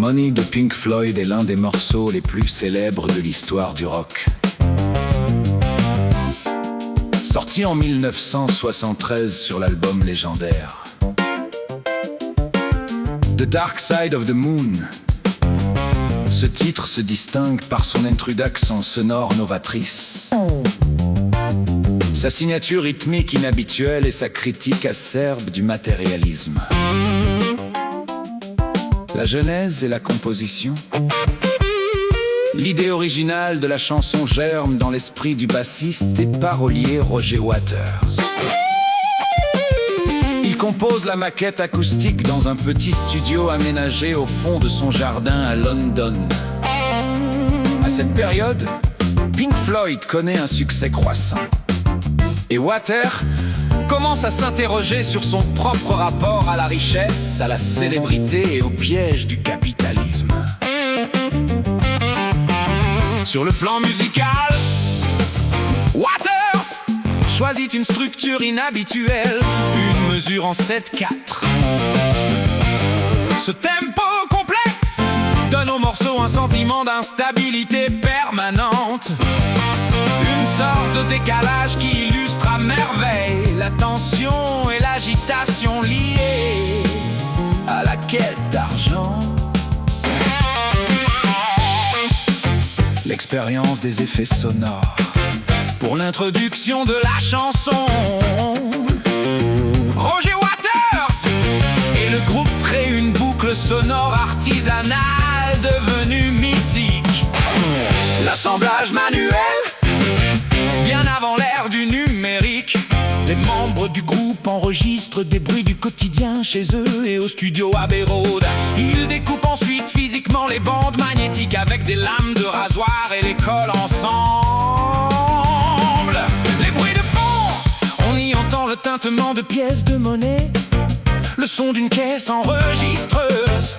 Money de Pink Floyd est l'un des morceaux les plus célèbres de l'histoire du rock. Sorti en 1973 sur l'album légendaire The Dark Side of the Moon, ce titre se distingue par son introduction sonore novatrice, sa signature rythmique inhabituelle et sa critique acerbe du matérialisme. La genèse et la composition. L'idée originale de la chanson germe dans l'esprit du bassiste et parolier Roger Waters. Il compose la maquette acoustique dans un petit studio aménagé au fond de son jardin à London. À cette période, Pink Floyd connaît un succès croissant. Et Waters commence à s'interroger sur son propre rapport à la richesse, à la célébrité et au piège du capitalisme. Sur le plan musical, Waters choisit une structure inhabituelle, une mesure en 7/4. Ce tempo complexe donne au morceau un sentiment d'instabilité permanente, une sorte de décalage qui illustre à merveille la tension et l'agitation liées à la quête d'argent. L'expérience des effets sonores. Pour l'introduction de la chanson, Roger Waters et le groupe créent une boucle sonore artisanale devenue mythique. L'assemblage manuel, bien avant l'ère du numérique. Les membres du groupe enregistrent des bruits du quotidien chez eux et au studio Abbey Road. Ils découpent ensuite physiquement les bandes magnétiques avec des lames de rasoir et les collent ensemble. Les bruits de fond, on y entend le tintement de pièces de monnaie, le son d'une caisse enregistreuse,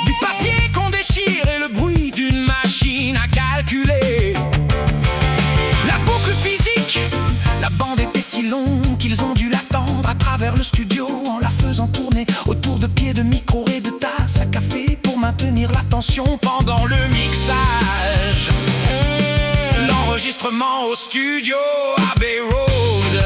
du papier qu'on déchire et le bruit d'une machine à calculer. La boucle physique, la bande était si longue qu'ils ont dû l'attendre à travers le studio en la faisant tourner autour de pieds de micro et de tasses à café pour maintenir la tension pendant le mixage. L'enregistrement au studio Abbey Road.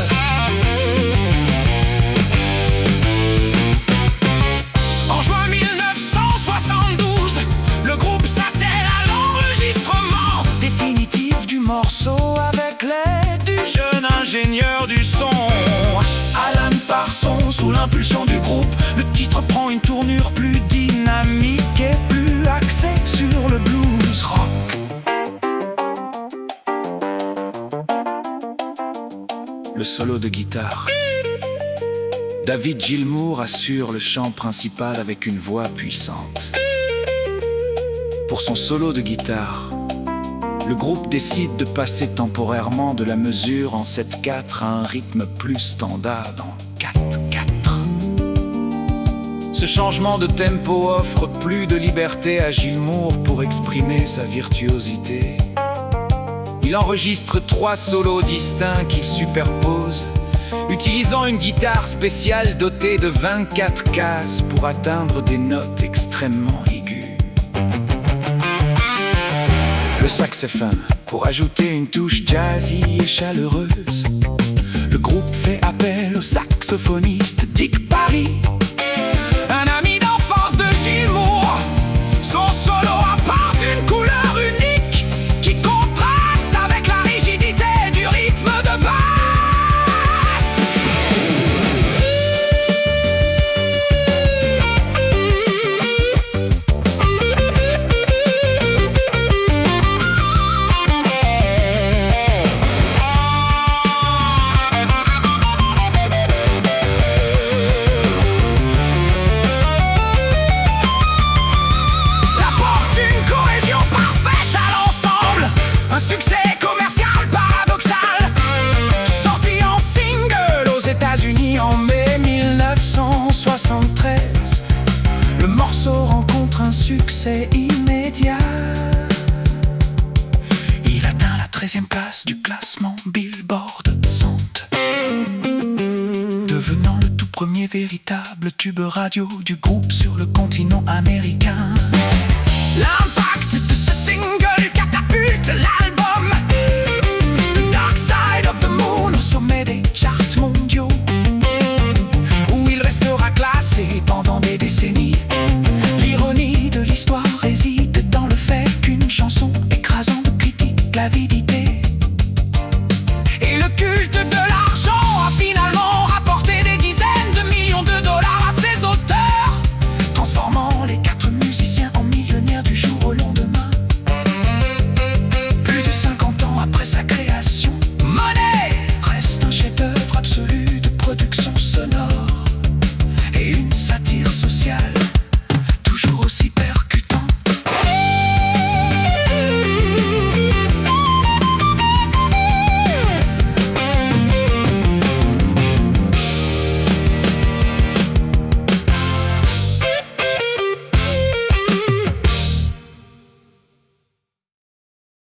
En juin 1972, le groupe s'attelle à l'enregistrement définitif du morceau avec l'aide du jeune ingénieur du son Alan Parsons. Sous l'impulsion du groupe, le titre prend une tournure plus dynamique et plus axée sur le blues rock. Le solo de guitare. David Gilmour assure le chant principal avec une voix puissante. Pour son solo de guitare, le groupe décide de passer temporairement de la mesure en 7/4 à un rythme plus standard en 4/4. Ce changement de tempo offre plus de liberté à Gilmour pour exprimer sa virtuosité. Il enregistre 3 solos distincts qu'il superpose, utilisant une guitare spéciale dotée de 24 cases pour atteindre des notes extrêmement aiguës. Le saxophone, pour ajouter une touche jazzy et chaleureuse. Le groupe fait appel au saxophoniste Dick Parry, un ami d'enfance de Gilmour. Son solo apporte une couleur unique qui contraste avec la rigidité du rythme de basse. Succès commercial paradoxal, sorti en single aux États-Unis en mai 1973. Le morceau rencontre un succès immédiat. Il atteint la 13e place du classement Billboard 100, devenant le tout premier véritable tube radio du groupe sur le continent américain. L'impact de ce single catapulte l'album